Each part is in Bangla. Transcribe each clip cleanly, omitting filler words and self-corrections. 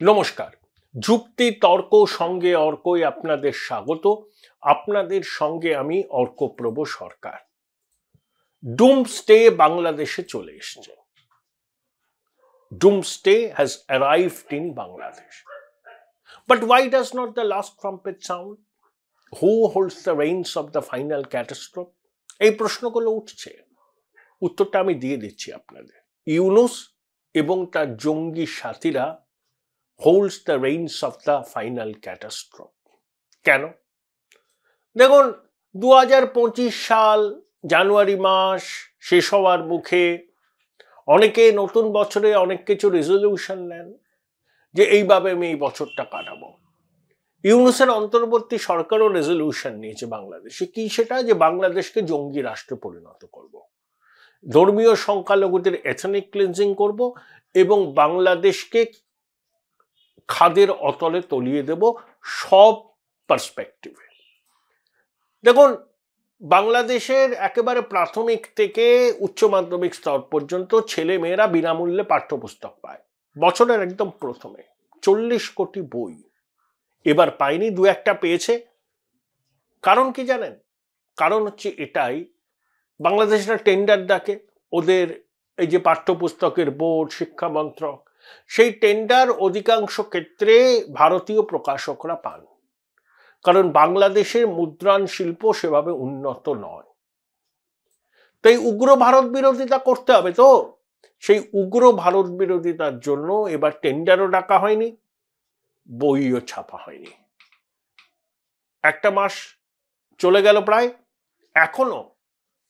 নমস্কার। যুক্তি তর্ক সঙ্গে অর্কই আপনাদের স্বাগত। আপনাদের সঙ্গে আমি অর্কপ্রভ সরকার। ডুমসডে বাংলাদেশে চলে এসেছে। Doomsday has arrived in Bangladesh. But why does not the last trumpet sound? Who holds the reins of the final catastrophe? এই প্রশ্নগুলো উঠছে, উত্তরটা আমি দিয়ে দিচ্ছি আপনাদের। ইউনূস এবং তার জঙ্গি সাথীরা holds the reins of the final catastrophe. কেন? দেখুন, 2025 সাল জানুয়ারি মাস শেষ হওয়ার মুখে অনেকে নতুন বছরে অনেক কিছু রেজলিউশন নেন যে এইভাবে আমি এই বছরটা কাটাবো। ইউনূসের অন্তর্বর্তী সরকারও রেজলিউশন নিয়েছে বাংলাদেশে। কি সেটা? যে বাংলাদেশকে জঙ্গি রাষ্ট্রে পরিণত করব, ধর্মীয় সংখ্যালঘুদের এথনিক ক্লিনজিং করব এবং বাংলাদেশকে খাদের অতলে তলিয়ে দেব সব পার্সপেক্টিভে। দেখুন, বাংলাদেশের একেবারে প্রাথমিক থেকে উচ্চ মাধ্যমিক স্তর পর্যন্ত ছেলে মেয়েরা বিনামূল্যে পাঠ্যপুস্তক পায়। বছরের একদম প্রথমে 40 কোটি বই। এবার পায়নি, দু একটা পেয়েছে। কারণ কি জানেন? কারণ হচ্ছে এটাই, বাংলাদেশরা টেন্ডার ডাকে, ওদের এই যে পাঠ্যপুস্তকের বোর্ড, শিক্ষা মন্ত্রক, সেই টেন্ডার অধিকাংশ ক্ষেত্রে ভারতীয় প্রকাশকরা পান। কারণ বাংলাদেশের মুদ্রণ শিল্প সেভাবে উন্নত নয়। তাই উগ্র ভারত বিরোধিতা করতে হবে। তো সেই উগ্র ভারত বিরোধিতার জন্য এবার টেন্ডারও ডাকা হয়নি, বইও ছাপা হয়নি। একটা মাস চলে গেল প্রায়। এখনো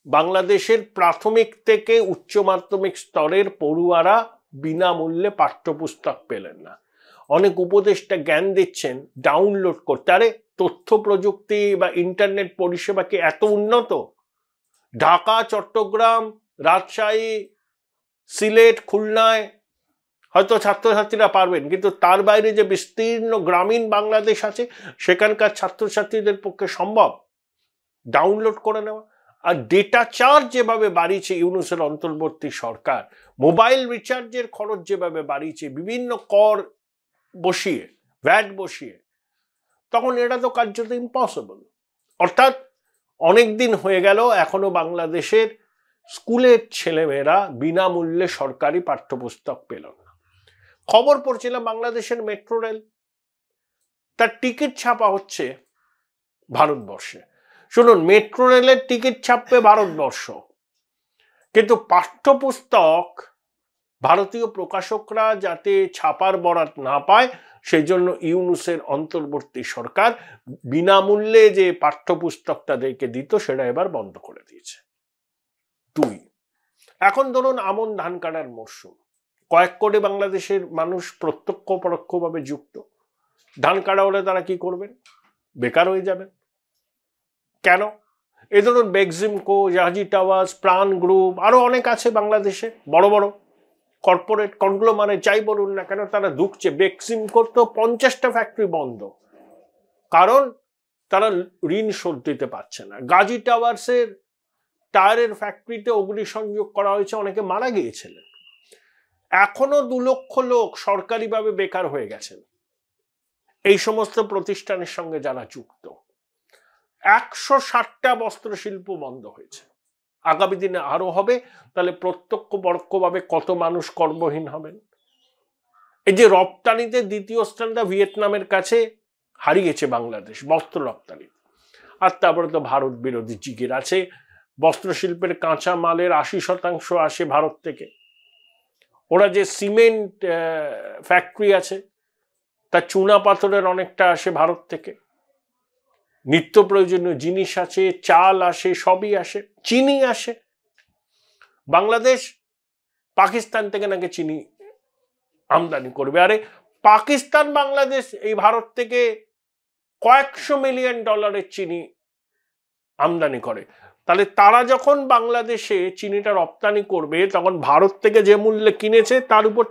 বাংলাদেশের প্রাথমিক থেকে উচ্চ মাধ্যমিক স্তরের পড়ুয়ারা বিনামূল্যে পাঠ্যপুস্তক পেলেন না। অনেক উপদেষ্টা জ্ঞান দিচ্ছেন ডাউনলোড করতে। আরে তথ্য প্রযুক্তি বা ইন্টারনেট পরিষেবা কি এত উন্নত? ঢাকা, চট্টগ্রাম, রাজশাহী, সিলেট, খুলনায় হয়তো ছাত্রছাত্রীরা পারবেন, কিন্তু তার বাইরে যে বিস্তীর্ণ গ্রামীণ বাংলাদেশ আছে, সেখানকার ছাত্রছাত্রীদের পক্ষে সম্ভব ডাউনলোড করে নেওয়া? আর ডেটা চার্জ যেভাবে বাড়িয়েছে ইউনূসের অন্তর্বর্তী সরকার, মোবাইল রিচার্জের খরচ যেভাবে বাড়িয়েছে, বিভিন্ন কর বসিয়ে, ভ্যাট বসিয়ে, তখন এটা তো কার্যত ইম্পসিবল। অর্থাৎ অনেক দিন হয়ে গেল এখনো বাংলাদেশের স্কুলের ছেলেমেয়েরা বিনামূল্যে সরকারি পাঠ্যপুস্তক পেল না। খবর পড়ছিলাম বাংলাদেশের মেট্রো রেল, তার টিকিট ছাপা হচ্ছে ভারতবর্ষে। শুনুন, মেট্রো রেলের টিকিট ছাপবে ভারতবর্ষ, কিন্তু পাঠ্যপুস্তক ভারতীয় প্রকাশকরা যাতে ছাপার বরাত না পায়, সেই জন্য ইউনূসের অন্তর্বর্তী সরকার বিনামূল্যে যে পাঠ্যপুস্তক তাদেরকে দিত সেটা এবার বন্ধ করে দিয়েছে। 2, এখন ধরুন আমন ধান কাটার মরশুম। কয়েক কোটি বাংলাদেশের মানুষ প্রত্যক্ষ পরোক্ষভাবে যুক্ত। ধান কাটা হলে তারা কি করবেন? বেকার হয়ে যাবেন। কেন? এ ধরুন বেক্সিমকো, জাহাজি টাওয়ার্স, প্রাণ গ্রুপ, আরো অনেক আছে বাংলাদেশে বড় বড় কর্পোরেট কনগ্লোমারেট, যাই বলুন না কেন, তারা ঢুকছে। বেক্সিমকোর তো 50টা ফ্যাক্টরি বন্ধ, কারণ তারা ঋণ শোধ দিতে পারছে না। গাজী টাওয়ার্সের টায়ারের ফ্যাক্টরিতে অগ্নিসংযোগ করা হয়েছে, অনেকে মারা গিয়েছিলেন। এখনো 2 লক্ষ লোক সরকারিভাবে বেকার হয়ে গেছেন এই সমস্ত প্রতিষ্ঠানের সঙ্গে যারা যুক্ত। 160টা বস্ত্র শিল্প বন্ধ হয়েছে, আগামী দিনে আরো হবে। তাহলে প্রত্যক্ষ পরোক্ষভাবে কত মানুষ কর্মহীন হবেন? এই যে রপ্তানিতে দ্বিতীয় স্থানটা ভিয়েতনামের কাছে হারিয়েছে বাংলাদেশ বস্ত্র রপ্তানি। আর তারপরে তো ভারত বিরোধী জিগির আছে। বস্ত্র শিল্পের কাঁচা মালের 80% আসে ভারত থেকে। ওরা যে সিমেন্ট ফ্যাক্টরি আছে, তার চুনা পাথরের অনেকটা আসে ভারত থেকে। নিত্য প্রয়োজনীয় জিনিস আছে, চাল আসে, সবই আসে, চিনি আসে। বাংলাদেশ পাকিস্তান থেকে নাকি চিনি আমদানি করবে। আরে পাকিস্তান বাংলাদেশ এই ভারত থেকে কয়েকশো মিলিয়ন ডলারের চিনি আমদানি করে। তাহলে তারা যখন বাংলাদেশে চিনিটা রপ্তানি করবে, তখন ভারত থেকে যে মূল্যে কিনেছে তার উপর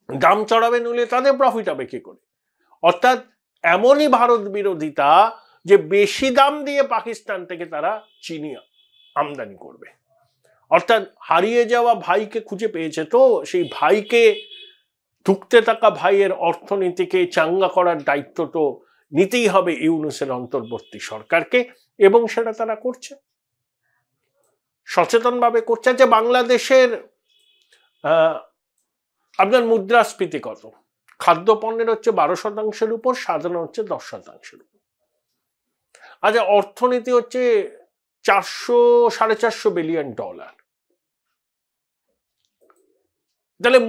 দাম চড়াবে, নইলে তাদের প্রফিট হবে কি করে? অর্থাৎ এমনই ভারত বিরোধিতা যে বেশি দাম দিয়ে পাকিস্তান থেকে তারা চিনি আমদানি করবে। অর্থাৎ হারিয়ে যাওয়া ভাইকে খুঁজে পেয়েছে, তো সেই ভাইকে ধুঁকতে থাকা ভাইয়ের অর্থনীতিকে চাঙ্গা করার দায়িত্ব তো নিতেই হবে ইউনূসের অন্তর্বর্তী সরকারকে, এবং সেটা তারা করছে, সচেতনভাবে করছে। যে বাংলাদেশের আপনার মুদ্রাস্ফীতি কত? খাদ্যপণ্যের হচ্ছে 12% উপর, সাধারণ হচ্ছে 10%। আচ্ছা, অর্থনীতি হচ্ছে 400-450 বিলিয়ন ডলার। তাহলে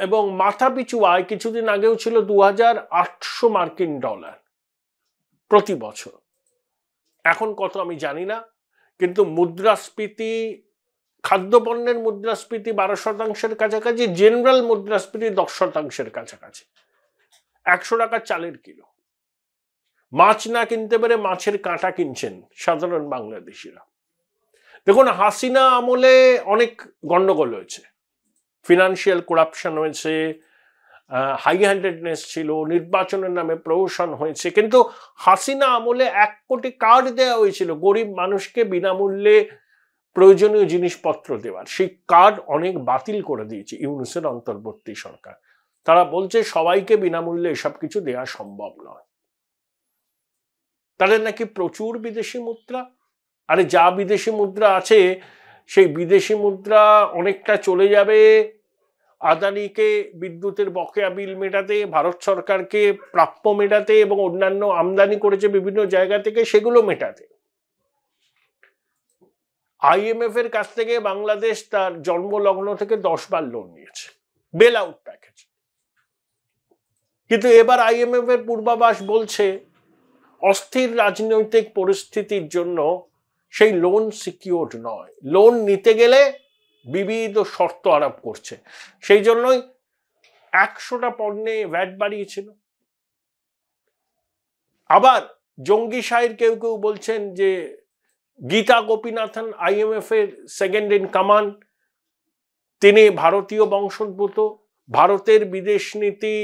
এবং মাথা পিছু আয় কিছুদিন আগেও ছিল 2800 মার্কিন ডলার প্রতি বছর। এখন কত আমি জানি না, কিন্তু মুদ্রাস্ফীতি, খাদ্যপণ্যের মুদ্রাস্ফীতি 12%-এর কাছাকাছি, জেনারেল মুদ্রাস্ফীতি 10%-এর কাছাকাছি। 100 টাকার চালের কিলো। মাছ না কিনতে পেরে মাছের কাঁটা কিনছেন সাধারণ বাংলাদেশিরা। দেখুন, হাসিনা আমলে অনেক গন্ডগোল হয়েছে, ফিনান্সিয়াল করাপশন হয়েছে, হাই হ্যান্ডেডনেস ছিল, নির্বাচনের নামে প্রহসন হয়েছে, কিন্তু হাসিনা আমলে 1 কোটি কার্ড দেওয়া হয়েছিল গরিব মানুষকে বিনামূল্যে প্রয়োজনীয় জিনিসপত্র দেওয়ার। সেই কার্ড অনেক বাতিল করে দিয়েছে ইউনূসের অন্তর্বর্তী সরকার। তারা বলছে সবাইকে বিনামূল্যে এসব কিছু দেওয়া সম্ভব নয়। তাদের নাকি প্রচুর বিদেশি মুদ্রা। আরে যা বিদেশি মুদ্রা আছে, সেই বিদেশি মুদ্রা অনেকটা চলে যাবে আদানিকে বিদ্যুতের বকেয়া বিল মেটাতে, ভারত সরকারকে প্রাপ্য মেটাতে, এবং অন্যান্য আমদানি করেছে বিভিন্ন জায়গা থেকে সেগুলো মেটাতে। IMF এর কাছ থেকে বাংলাদেশ তার জন্মলগ্ন থেকে 10 বার লোন নিয়েছে, বেল আউট প্যাকেজ। কিন্তু এবার IMF এর পূর্বাভাস বলছে অস্থির রাজনৈতিক পরিস্থিতির জন্য সেই লোন সিকিউরড নয়, লোন নিতে গেলে বিবিধ শর্ত আরোপ করছে। সেই জন্যই 100টা পণ্যে ভ্যাট বাড়িয়েছিল। আবার জঙ্গি সাহের কেউ কেউ বলছেন যে গীতা গোপীনাথন, IMF এর সেকেন্ড ইন কমান্ড, তিনি ভারতীয় বংশোদ্ভূত। ভারতের বিদেশ নীতি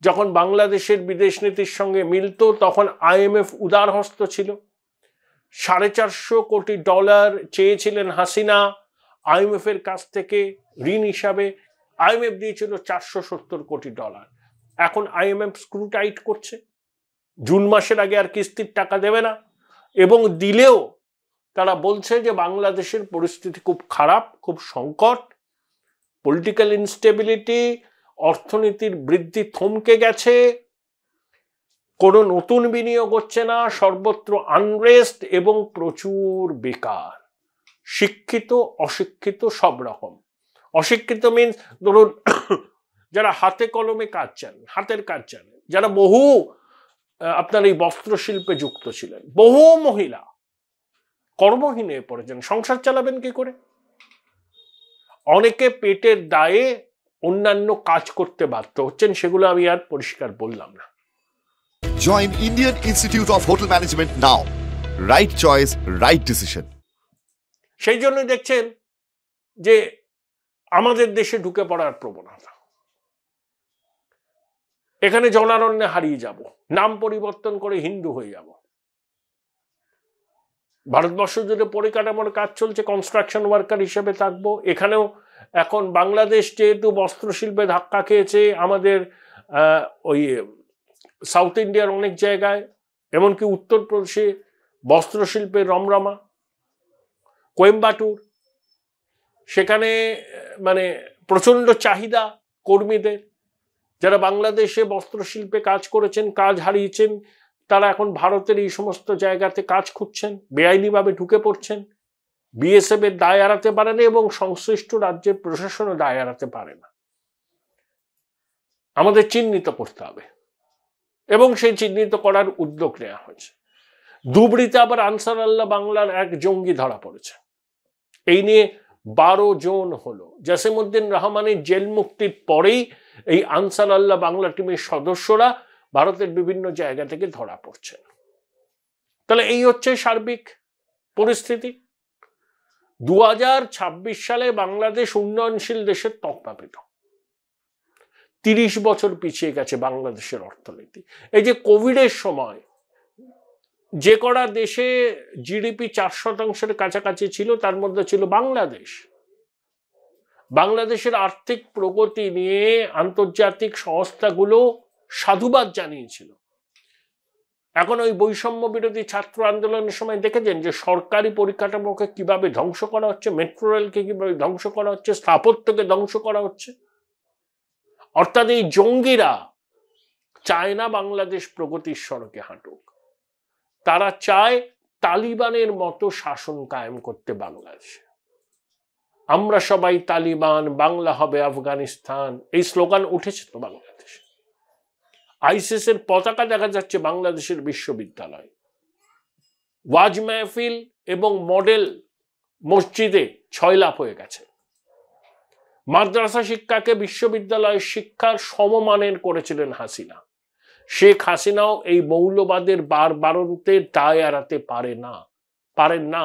যখন বাংলাদেশের বিদেশ নীতির সঙ্গে মিলত, তখন IMF উদারহস্ত ছিল। 450 কোটি ডলার চেয়েছিলেন হাসিনা IMF এর কাছ থেকে ঋণ হিসাবে, IMF দিয়েছিল 470 কোটি ডলার। এখন IMF স্ক্রু টাইট করছে, জুন মাসের আগে আর কিস্তির টাকা দেবে না, এবং দিলেও তারা বলছে যে বাংলাদেশের পরিস্থিতি খুব খারাপ, খুব সংকট, পলিটিক্যাল ইনস্টেবিলিটি, অর্থনীতির বৃদ্ধি থমকে গেছে, কোনো নতুন বিনিয়োগ হচ্ছে না, সর্বত্র আনরেস্ট এবং প্রচুর বেকার, শিক্ষিত অশিক্ষিত সব রকম। অশিক্ষিত মিনস ধরুন যারা হাতে কলমে কাজ জানেন, হাতের কাজ জানেন, যারা বহু আপনার এই বস্ত্রশিল্পে যুক্ত ছিলেন, বহু মহিলা কর্মহীন হয়ে পড়েছেন, সংসার চালাবেন কি করে? অনেকে পেটের দায়ে অন্যান্য কাজ করতে বাধ্য হচ্ছেন, সেগুলো আমি আর পরিষ্কার বললাম না। Join Indian Institute of Hotel Management now. Right choice, right decision. সেই জন্য দেখছেন যে আমাদের দেশে ঢুকে পড়ার প্রবণতা, এখানে জনারণ্যে হারিয়ে যাব, নাম পরিবর্তন করে হিন্দু হয়ে যাব। ভারতবর্ষ জুড়ে পরিকাঠামোর কাজ চলছে, কনস্ট্রাকশন ওয়ার্কার হিসেবে থাকবো। এখানেও এখন বাংলাদেশ যেহেতু বস্ত্রশিল্পে ধাক্কা খেয়েছে, আমাদের ওই সাউথ ইন্ডিয়ার অনেক জায়গায়, এমনকি উত্তরপ্রদেশে বস্ত্রশিল্পের রমরমা, কোয়েম্বাটুর, সেখানে মানে প্রচণ্ড চাহিদা কর্মীদের। যারা বাংলাদেশে বস্ত্রশিল্পে কাজ করেছেন, কাজ হারিয়েছেন, তারা এখন ভারতের এই সমস্ত জায়গাতে কাজ খুঁজছেন, বেআইনিভাবে ঢুকে পড়ছেন। BSF এর দায় এড়াতে পারে না, এবং সংশ্লিষ্ট রাজ্যের প্রশাসনও দায় এড়াতে পারে না। আমাদের চিহ্নিত করতে হবে, এবং সেই চিহ্নিত করার উদ্যোগ নেওয়া হয়েছে। ধুবড়িতে আবার আনসার আল্লাহ বাংলার এক জঙ্গি ধরা পড়েছে। এই নিয়ে 12 জন হলো। জাসিমউদ্দিন রহমানের জেল মুক্তির পরেই এই আনসার আল্লাহ বাংলা টিমের সদস্যরা ভারতের বিভিন্ন জায়গা থেকে ধরা পড়ছেন। তাহলে এই হচ্ছে সার্বিক পরিস্থিতি। 2026 সালে বাংলাদেশ উন্নয়নশীল দেশের তকমা পেত। 30 বছর পিছিয়ে গেছে বাংলাদেশের অর্থনীতি। এই যে কোভিডের সময় যে কটা দেশে GDP 4% কাছাকাছি ছিল, তার মধ্যে ছিল বাংলাদেশ। বাংলাদেশের আর্থিক প্রগতি নিয়ে আন্তর্জাতিক সংস্থাগুলো সাধুবাদ জানিয়েছিল। এখন ওই বৈষম্য বিরোধী ছাত্র আন্দোলনের সময় দেখেছেন যে সরকারি পরিকাঠামোকে কিভাবে ধ্বংস করা হচ্ছে, মেট্রো রেলকে কিভাবে ধ্বংস করা হচ্ছে, স্থাপত্যকে ধ্বংস করা হচ্ছে। অর্থাৎ এই জঙ্গিরা চায় না বাংলাদেশ প্রগতির সড়কে হাঁটুক, তারা চায় তালিবানের মতো শাসন কায়েম করতে বাংলাদেশে। আমরা সবাই তালিবান, বাংলা হবে আফগানিস্তান, এই স্লোগান উঠেছে তো বাংলাদেশে। আইসিস এর পতাকা দেখা যাচ্ছে বাংলাদেশের বিশ্ববিদ্যালয়, ওয়াজ মাহফিল এবং মডেল মসজিদে ছয়লাভ হয়ে গেছে। মাদ্রাসা শিক্ষাকে বিশ্ববিদ্যালয়ের শিক্ষার সমমানের করেছিলেন হাসিনা। শেখ হাসিনাও এই মৌলবাদের বারবারন্তে দায় এড়াতে পারেন না।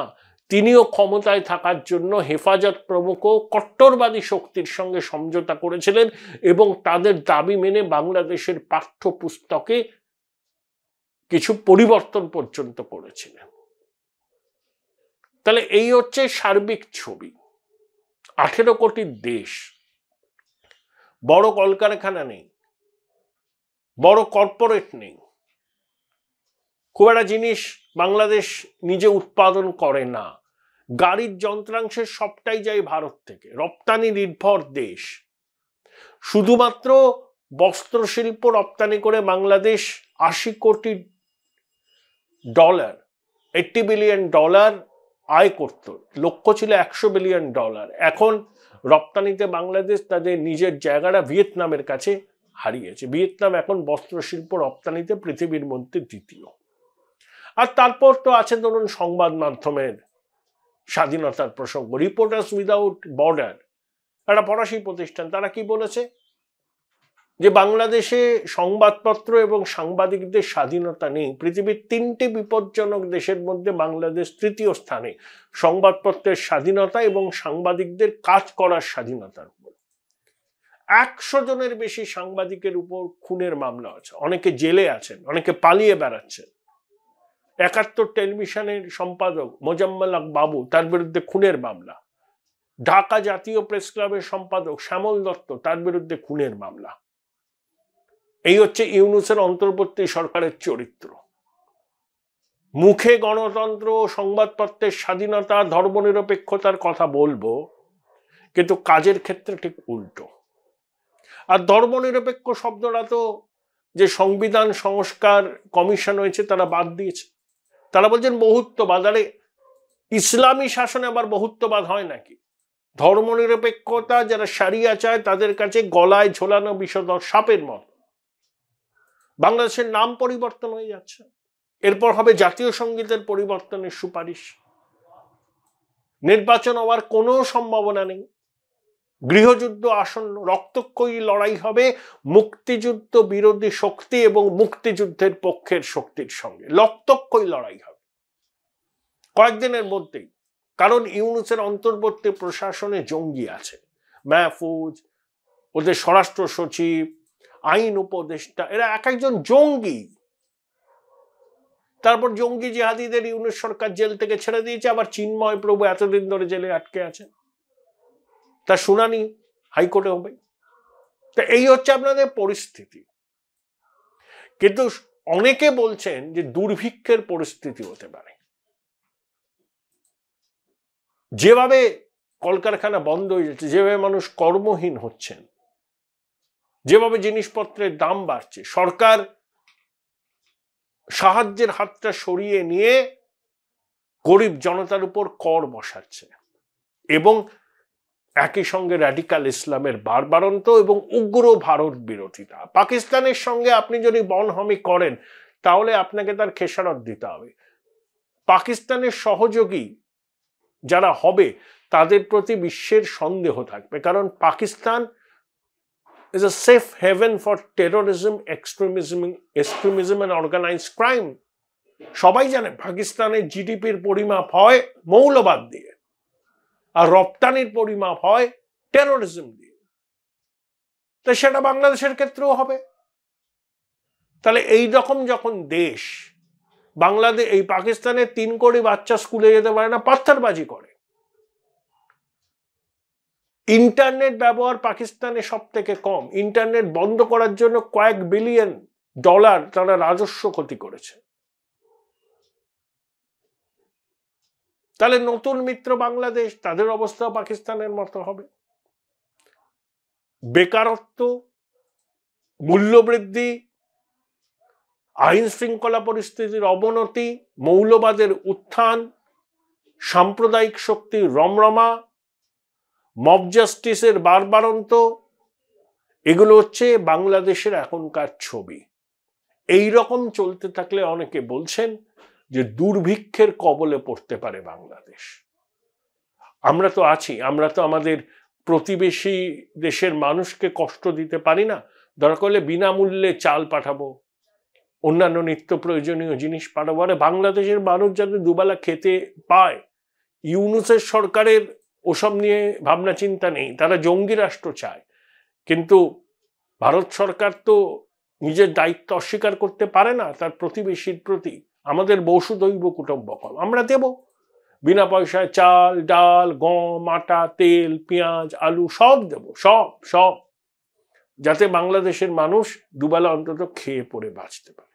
তিনিও ক্ষমতায় থাকার জন্য হেফাজত প্রমুখ কট্টরবাদী শক্তির সঙ্গে সমঝোতা করেছিলেন এবং তাদের দাবি মেনে বাংলাদেশের পাঠ্যপুস্তকে কিছু পরিবর্তন পর্যন্ত করেছিলেন। তাহলে এই হচ্ছে সার্বিক ছবি। 18 কোটির দেশ, বড় কলকারখানা নেই, বড় কর্পোরেট নেই, খুব একটা জিনিস বাংলাদেশ নিজে উৎপাদন করে না। গাড়ির যন্ত্রাংশের সবটাই যায় ভারত থেকে, রপ্তানি নির্ভর দেশ। শুধুমাত্র বস্ত্র শিল্প রপ্তানি করে বাংলাদেশ 80 কোটি ডলার, $80 বিলিয়ন আয় করত। লক্ষ্য ছিল $100 বিলিয়ন। এখন রপ্তানিতে বাংলাদেশ তাদের নিজের জায়গাটা ভিয়েতনামের কাছে হারিয়েছে। ভিয়েতনাম এখন বস্ত্র শিল্প রপ্তানিতে পৃথিবীর মধ্যে দ্বিতীয়। আর তারপর তো আছে ধরুন সংবাদ মাধ্যমের স্বাধীনতার প্রসঙ্গ। রিপোর্টার্স উইদাউট বর্ডার, একটা ফরাসি প্রতিষ্ঠান, তারা কি বলেছে যে বাংলাদেশে সংবাদপত্র এবং সাংবাদিকদের স্বাধীনতা নেই। পৃথিবীর 3টে বিপজ্জনক দেশের মধ্যে বাংলাদেশ তৃতীয় স্থানে সংবাদপত্রের স্বাধীনতা এবং সাংবাদিকদের কাজ করার স্বাধীনতার উপর। 100 জনের বেশি সাংবাদিকের উপর খুনের মামলা আছে, অনেকে জেলে আছেন, অনেকে পালিয়ে বেড়াচ্ছেন। 71 টেলিভিশনের সম্পাদক মোজাম্মেল হক বাবু, তার বিরুদ্ধে খুনের মামলা। ঢাকা জাতীয় প্রেস ক্লাবের সম্পাদক শ্যামল দত্ত, তার বিরুদ্ধে খুনের মামলা। এই হচ্ছে ইউনূসের অন্তর্বর্তী সরকারের চরিত্র। মুখে গণতন্ত্র, সংবাদপত্রের স্বাধীনতা, ধর্মনিরপেক্ষতার কথা বলবো, কিন্তু কাজের ক্ষেত্রে ঠিক উল্টো। আর ধর্মনিরপেক্ষ শব্দটা তো যে সংবিধান সংস্কার কমিশন হয়েছে তারা বাদ দিয়েছে। তারা বলছেন বহুত্ববাদ। আরে ইসলামী শাসনে আবার বহুত্ববাদ হয় নাকি? ধর্মনিরপেক্ষতা যারা শারিয়া চায় তাদের কাছে গলায় ঝোলানো বিষধর সাপের মত। বাংলাদেশের নাম পরিবর্তন হয়ে যাচ্ছে, এরপর হবে জাতীয় সঙ্গীতের পরিবর্তনের সুপারিশ। নির্বাচন হওয়ার কোনো সম্ভাবনা নেই, গৃহযুদ্ধ আসন্ন, রক্তক্ষয়ী লড়াই হবে মুক্তিযুদ্ধ বিরোধী শক্তি এবং মুক্তিযুদ্ধের পক্ষের শক্তির সঙ্গে। রক্তক্ষয়ী লড়াই হবে কয়েকদিনের মধ্যেই, কারণ ইউনূসের অন্তর্বর্তী প্রশাসনে জঙ্গি আছে। মাহফুজ, ওদের স্বরাষ্ট্র সচিব, আইন উপদেষ্টা, এরা এক একজন জঙ্গি। তারপর জঙ্গি জিহাদিদের ইউনূস সরকার জেল থেকে ছেড়ে দিয়েছে, আবার চিন্ময় প্রভু এতদিন ধরে জেলে আটকে আছেন, তার শুনানি হাইকোর্টে হবে। তা এই হচ্ছে আপনাদের পরিস্থিতি। কিন্তু অনেকে বলছেন যে দুর্ভিক্ষের পরিস্থিতি হতে পারে। যেভাবে কলকারখানা বন্ধ হয়ে যাচ্ছে, যেভাবে মানুষ কর্মহীন হচ্ছেন, যেভাবে জিনিসপত্রের দাম বাড়ছে, সরকার সাহায্যের হাতটা সরিয়ে নিয়ে গরিব জনতার উপর কর বসাচ্ছে এবং একই সঙ্গে র্যাডিক্যাল ইসলামের বারবারন্ত এবং উগ্র ভারত বিরোধিতা। পাকিস্তানের সঙ্গে আপনি যদি বনহমি করেন তাহলে আপনাকে তার খেসারত দিতে হবে। পাকিস্তানের সহযোগী যারা হবে তাদের প্রতি বিশ্বের সন্দেহ থাকবে, কারণ Pakistan is a safe haven for terrorism, extremism and organized crime. সবাই জানে পাকিস্তানের জিডিপির পরিমাপ হয় মৌলবাদ দিয়ে, আর রপ্তানির পরিমাপ হয় টেরোরিজম দিয়ে। তো সেটা বাংলাদেশের ক্ষেত্রেও হবে। তাহলে এই রকম যখন দেশ, বাংলাদেশ, এই পাকিস্তানের 3 কোটি বাচ্চা স্কুলে যেতে পারে না, পাথরবাজি করে। ইন্টারনেট ব্যবহার পাকিস্তানে সব থেকে কম। ইন্টারনেট বন্ধ করার জন্য কয়েক বিলিয়ন ডলার তারা রাজস্ব ক্ষতি করেছে। তাহলে নতুন মিত্র বাংলাদেশ, তাদের অবস্থা পাকিস্তানের মতো হবে। বেকারত্ব, মূল্যবৃদ্ধি, আইন শৃঙ্খলা পরিস্থিতির অবনতি, মৌলবাদের উত্থান, সাম্প্রদায়িক শক্তির রমরমা, মব জাস্টিসের বারবারন্ত, এগুলো হচ্ছে বাংলাদেশের এখনকার ছবি। এই রকম চলতে থাকলে অনেকে বলছেন যে দুর্ভিক্ষের কবলে পড়তে পারে বাংলাদেশ। আমরা তো আছি, আমরা তো আমাদের প্রতিবেশী দেশের মানুষকে কষ্ট দিতে পারি না। দরকার হলে বিনামূল্যে চাল পাঠাবো, অন্যান্য নিত্য প্রয়োজনীয় জিনিস পাঠাবো। আরে বাংলাদেশের মানুষ যাতে দুবেলা খেতে পায়। ইউনূসের সরকারের ওসব নিয়ে ভাবনা চিন্তা নেই, তারা জঙ্গি রাষ্ট্র চায়। কিন্তু ভারত সরকার তো নিজের দায়িত্ব অস্বীকার করতে পারে না তার প্রতিবেশীর প্রতি। আমাদের বসুধৈব কুটুম্বকম, আমরা দেব বিনা পয়সায় চাল, ডাল, গম, আটা, তেল, পেঁয়াজ, আলু সব দেব, সব, যাতে বাংলাদেশের মানুষ দুবেলা অন্তত খেয়ে পড়ে বাঁচতে পারে।